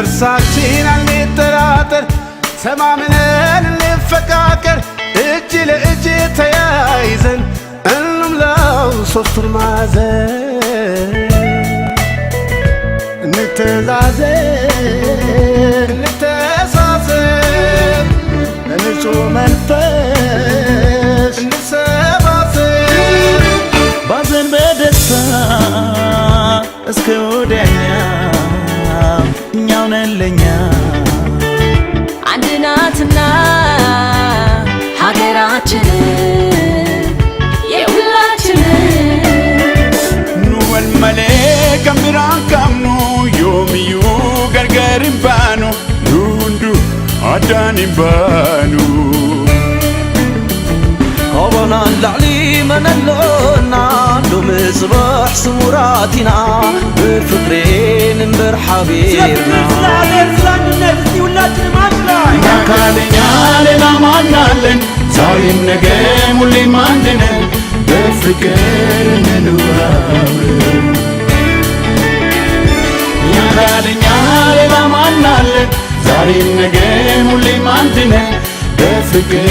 ነፍሳችን አንጠራጠር ተማምነን እንፈቃቀር እጅ ለእጅ ተያይዘን እንምላው ሶስቱን ማዕዘን እንተዛዘን በንጹህ መንፈስ እንሰባሰብ ባዘን በደስታ እስከ ወዲያኛው እኛው ነን ለኛ አንድ ናትና ሀገራችን የሁላችን ኑ ወልመሌ ከሚራን ቀምኑ ዮምዩ ገርገርን ባኑ ኑንዱ አዳንን ባኑ قبنا اللعلي من اللونا دوم صباح سموراتنا بفكرين برحبيرنا يا كاليا لنا مانالن زايم نجم ولي ماندن بفكر ننوامن يا كاليا لنا مانالن زايم نجم ولي ماندن بفكر